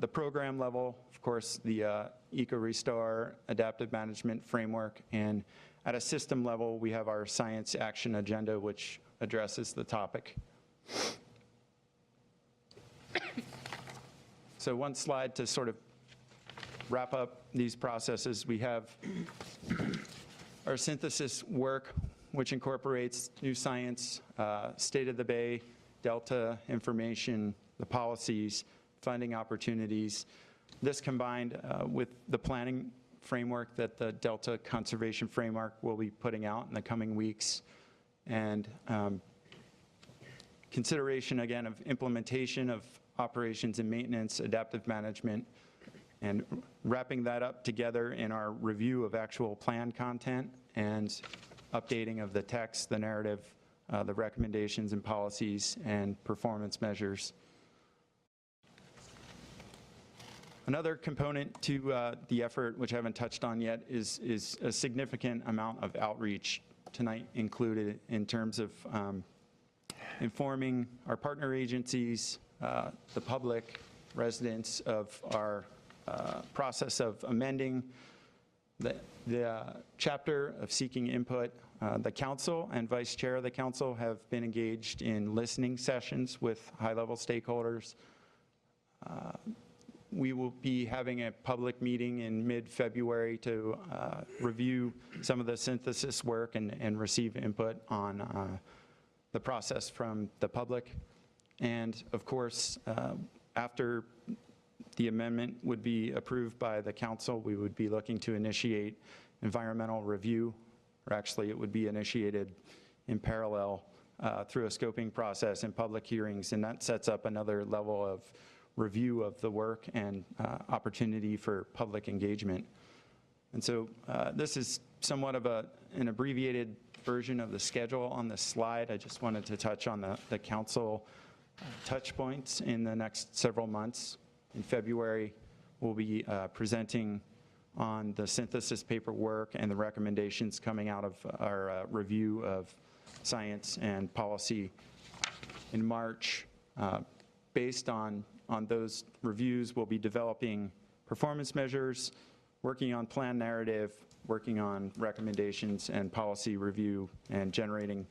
the program level, of course, the Eco Restore adaptive management framework, and at a system level, we have our science action agenda, which addresses the topic. So one slide to sort of wrap up these processes. We have our synthesis work, which incorporates new science, state of the Bay, Delta information, the policies, funding opportunities. This combined with the planning framework that the Delta Conservation Framework will be putting out in the coming weeks, and consideration again of implementation of operations and maintenance, adaptive management, and wrapping that up together in our review of actual plan content and updating of the text, the narrative, the recommendations and policies, and performance measures. Another component to the effort, which I haven't touched on yet, is a significant amount of outreach tonight included in terms of informing our partner agencies, the public, residents of our process of amending the chapter of seeking input. The council and vice chair of the council have been engaged in listening sessions with high-level stakeholders. We will be having a public meeting in mid-February to review some of the synthesis work and receive input on the process from the public. And of course, after the amendment would be approved by the council, we would be looking to initiate environmental review, or actually it would be initiated in parallel through a scoping process and public hearings, and that sets up another level of review of the work and opportunity for public engagement. And so this is somewhat of an abbreviated version of the schedule on the slide. I just wanted to touch on the council touch points in the next several months. In February, we'll be presenting on the synthesis paperwork and the recommendations coming out of our review of science and policy. In March, based on those reviews, we'll be developing performance measures, working on plan narrative, working on recommendations and policy review, and generating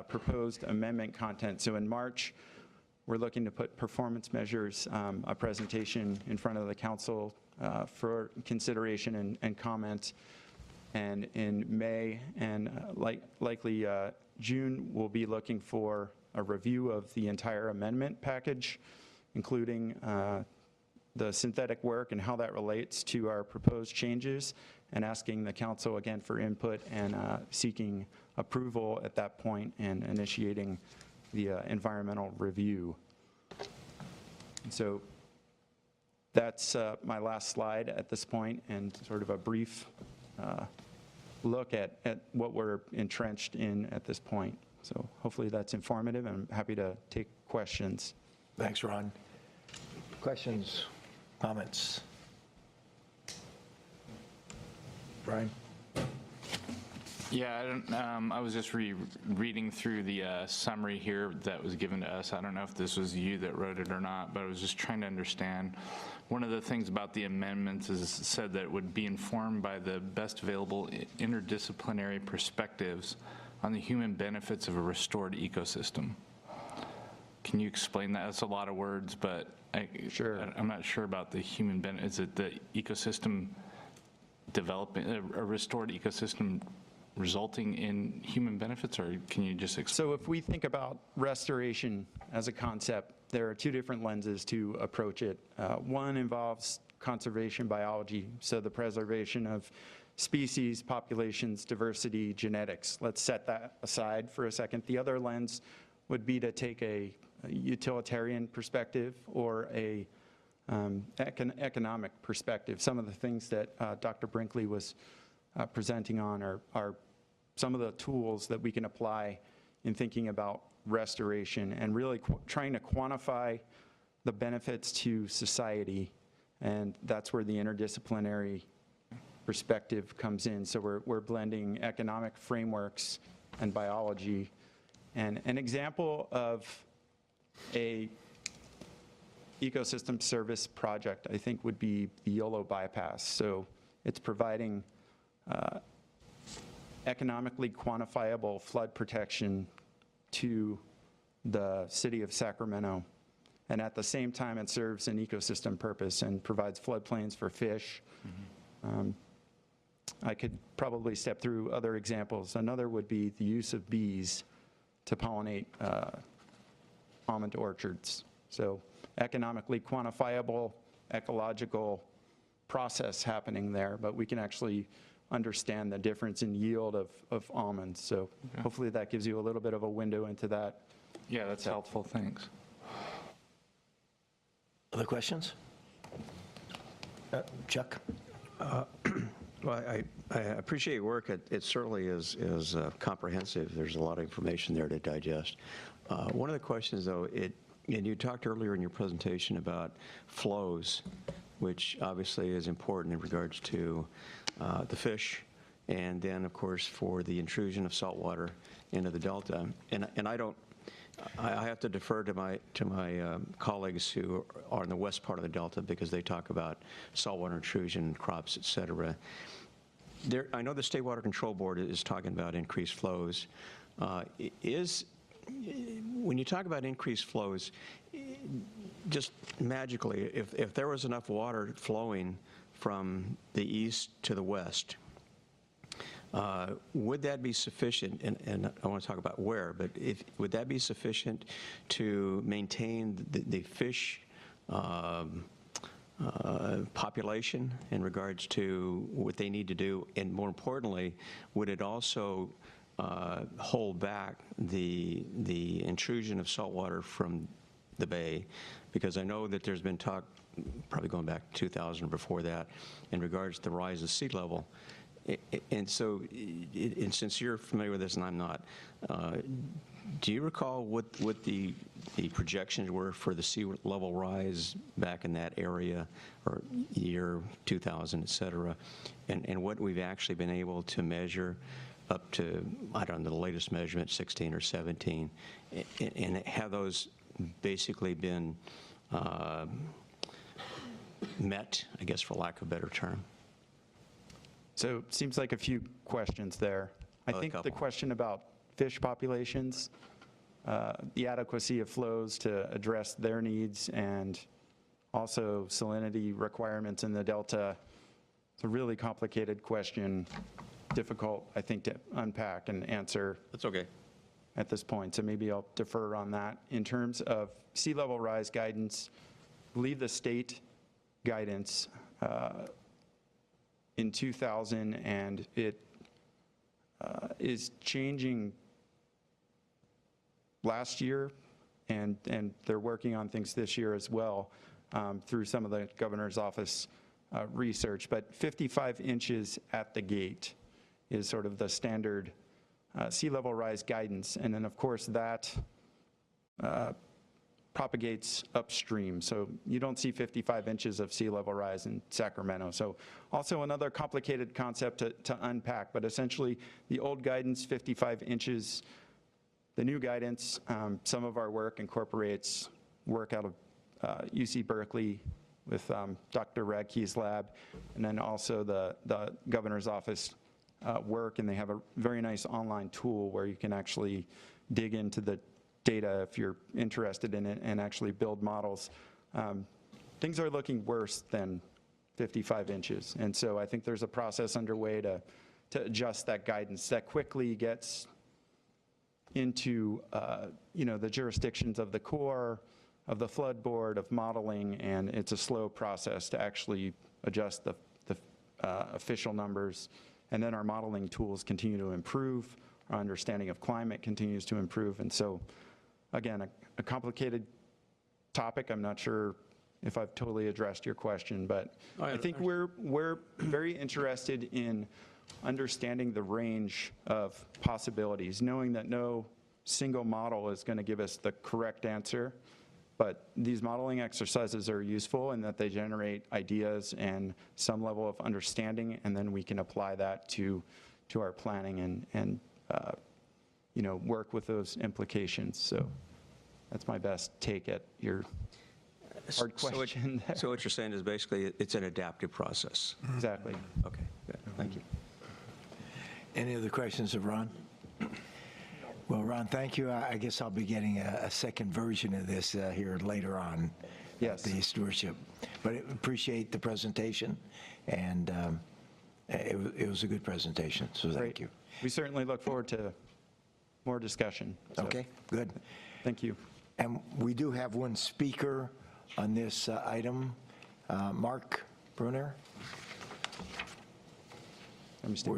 proposed amendment content. So in March, we're looking to put performance measures, a presentation in front of the council for consideration and comment. And in May and likely June, we'll be looking for a review of the entire amendment package, including the synthetic work and how that relates to our proposed changes, and asking the council again for input and seeking approval at that point and initiating the environmental review. And so that's my last slide at this point, and sort of a brief look at what we're entrenched in at this point. So hopefully that's informative, and I'm happy to take questions. Thanks, Ron. Questions, comments? Brian? Yeah, I was just reading through the summary here that was given to us. I don't know if this was you that wrote it or not, but I was just trying to understand. One of the things about the amendments is it said that it would be informed by the best available interdisciplinary perspectives on the human benefits of a restored ecosystem. Can you explain that? That's a lot of words, but I'm not sure about the human benefit. Is it the ecosystem developing, a restored ecosystem resulting in human benefits, or can you just explain? So if we think about restoration as a concept, there are two different lenses to approach it. One involves conservation biology, so the preservation of species, populations, diversity, genetics. Let's set that aside for a second. The other lens would be to take a utilitarian perspective or a economic perspective. Some of the things that Dr. Brinkley was presenting on are some of the tools that we can apply in thinking about restoration and really trying to quantify the benefits to society, and that's where the interdisciplinary perspective comes in. So we're blending economic frameworks and biology. And an example of a ecosystem service project, I think, would be the YOLO bypass. So it's providing economically quantifiable flood protection to the city of Sacramento. And at the same time, it serves an ecosystem purpose and provides floodplains for fish. I could probably step through other examples. Another would be the use of bees to pollinate almond orchards. So economically quantifiable, ecological process happening there, but we can actually understand the difference in yield of almonds. So hopefully that gives you a little bit of a window into that. Yeah, that's helpful, thanks. Other questions? Chuck? Well, I appreciate your work. It certainly is comprehensive. There's a lot of information there to digest. One of the questions, though, and you talked earlier in your presentation about flows, which obviously is important in regards to the fish, and then, of course, for the intrusion of salt water into the delta. And I have to defer to my colleagues who are in the west part of the delta because they talk about saltwater intrusion, crops, et cetera. I know the State Water Control Board is talking about increased flows. When you talk about increased flows, just magically, if there was enough water flowing from the east to the west, would that be sufficient, and I want to talk about where, but would that be sufficient to maintain the fish population in regards to what they need to do? And more importantly, would it also hold back the intrusion of salt water from the bay? Because I know that there's been talk, probably going back to 2000 or before that, in regards to the rise of sea level. And so, and since you're familiar with this and I'm not, do you recall what the projections were for the sea level rise back in that area, or year 2000, et cetera, and what we've actually been able to measure up to, I don't know, the latest measurement, 16 or 17, and have those basically been met, I guess, for lack of a better term? So it seems like a few questions there. I think the question about fish populations, the adequacy of flows to address their needs, and also salinity requirements in the delta. It's a really complicated question, difficult, I think, to unpack and answer. That's okay. At this point, so maybe I'll defer on that. In terms of sea level rise guidance, I believe the state guidance in 2000, and it is changing last year, and they're working on things this year as well through some of the governor's office research. But 55 inches at the gate is sort of the standard sea level rise guidance. And then, of course, that propagates upstream. So you don't see 55 inches of sea level rise in Sacramento. So also another complicated concept to unpack, but essentially the old guidance, 55 inches. The new guidance, some of our work incorporates work out of UC Berkeley with Dr. Radke's lab, and then also the governor's office work, and they have a very nice online tool where you can actually dig into the data if you're interested in it and actually build models. Things are looking worse than 55 inches, and so I think there's a process underway to adjust that guidance that quickly gets into the jurisdictions of the Corps, of the Flood Board, of modeling, and it's a slow process to actually adjust the official numbers. And then our modeling tools continue to improve, our understanding of climate continues to improve, and so, again, a complicated topic. I'm not sure if I've totally addressed your question, but I think we're very interested in understanding the range of possibilities, knowing that no single model is going to give us the correct answer, but these modeling exercises are useful in that they generate ideas and some level of understanding, and then we can apply that to our planning and work with those implications. So that's my best take at your hard question. So what you're saying is basically it's an adaptive process. Exactly. Okay, good. Thank you. Any other questions of Ron? Well, Ron, thank you. I guess I'll be getting a second version of this here later on. Yes. The stewardship. But I appreciate the presentation, and it was a good presentation, so thank Great. you. We certainly look forward to more discussion. So, Okay, good. Thank you. And we do have one speaker on this item, Mark Brunner. Let me stay.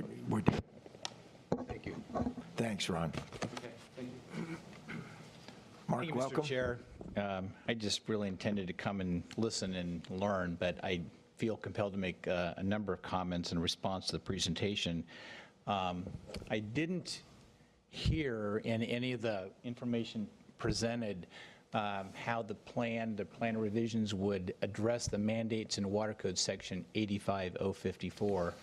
Thank you. Thanks, Ron. Mark, Thank you, welcome. Mr. Chair. I just really intended to come and listen and learn, but I feel compelled to make a number of comments in response to the presentation. I didn't hear in any of the information presented how the plan revisions would address the mandates in Water Code Section 85054.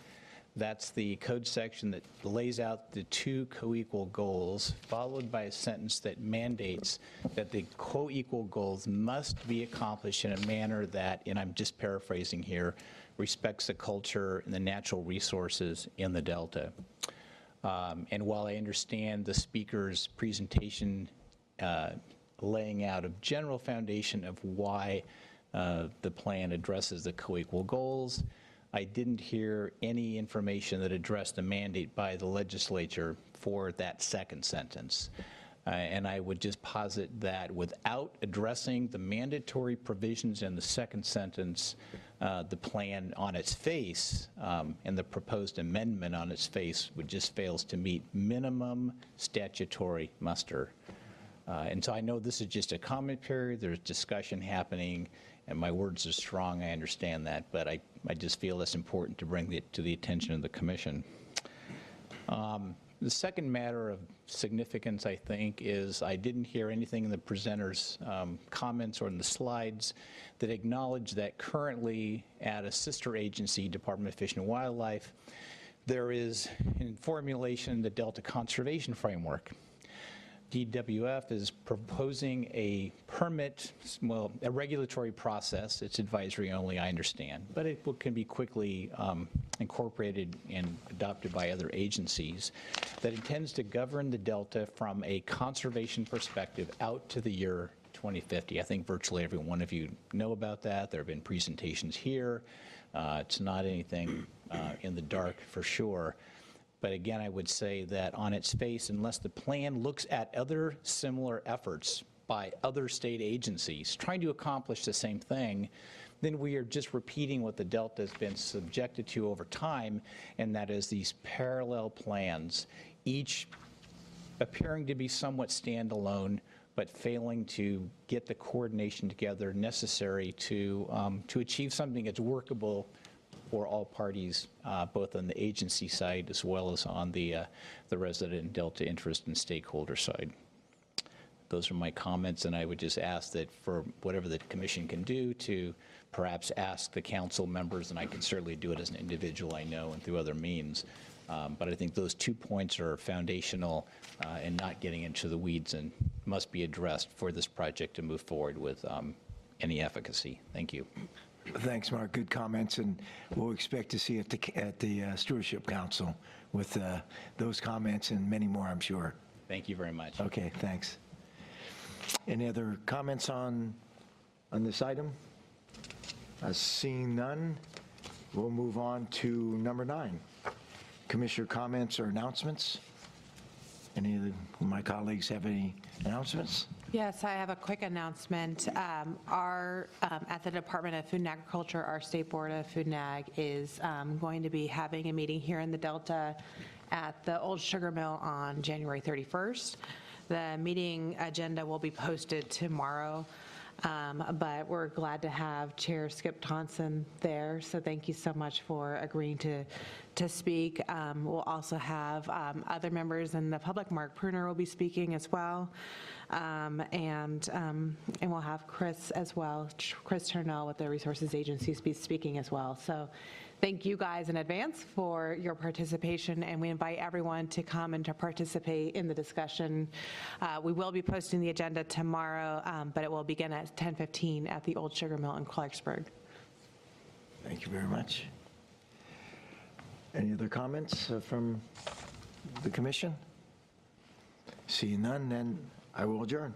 That's the code section that lays out the two co-equal goals, followed by a sentence that mandates that the co-equal goals must be accomplished in a manner that, and I'm just paraphrasing here, respects the culture and the natural resources in the Delta. And while I understand the speaker's presentation laying out a general foundation of why the plan addresses the co-equal goals, I didn't hear any information that addressed a mandate by the legislature for that second sentence. And I would just posit that without addressing the mandatory provisions in the second sentence, the plan on its face and the proposed amendment on its face would just fails to meet minimum statutory muster. And so I know this is just a comment period, there's discussion happening, and my words are strong, I understand that, but I just feel it's important to bring it to the attention of the commission. The second matter of significance, I think, is I didn't hear anything in the presenter's comments or in the slides that acknowledge that currently at a sister agency, Department of Fish and Wildlife, there is in formulation the Delta Conservation Framework. DWF is proposing a permit, well, a regulatory process. It's advisory only, I understand, but it can be quickly incorporated and adopted by other agencies that intends to govern the Delta from a conservation perspective out to the year 2050. I think virtually every one of you know about that. There have been presentations here. It's not anything in the dark for sure. But again, I would say that on its face, unless the plan looks at other similar efforts by other state agencies trying to accomplish the same thing, then we are just repeating what the Delta has been subjected to over time, and that is these parallel plans, each appearing to be somewhat standalone, but failing to get the coordination together necessary to achieve something that's workable for all parties, both on the agency side as well as on the resident Delta interest and stakeholder side. Those are my comments, and I would just ask that for whatever the commission can do to perhaps ask the council members, and I can certainly do it as an individual, I know, and through other means. But I think those 2 points are foundational and not getting into the weeds and must be addressed for this project to move forward with any efficacy. Thank you. Thanks, Mark. Good comments, and we'll expect to see at the Stewardship Council with those comments and many more, I'm sure. Thank you very much. Okay, thanks. Any other comments on this item? Seeing none, we'll move on to number 9. Commissioner comments or announcements? Any of my colleagues have any announcements? Yes, I have a quick announcement. At the Department of Food and Agriculture, our State Board of Food and Ag is going to be having a meeting here in the Delta at the Old Sugar Mill on January 31st. The meeting agenda will be posted tomorrow, but we're glad to have Chair Skip Thompson there, so thank you so much for agreeing to speak. We'll also have other members in the public. Mark Pruner will be speaking as well, and we'll have Chris as well, Chris Turnell with the Resources Agency be speaking as well. So thank you guys in advance for your participation, and we invite everyone to come and to participate in the discussion. We will be posting the agenda tomorrow, but it will begin at 10:15 at the Old Sugar Mill in Clarksburg. Thank you very much. Any other comments from the commission? Seeing none, then I will adjourn.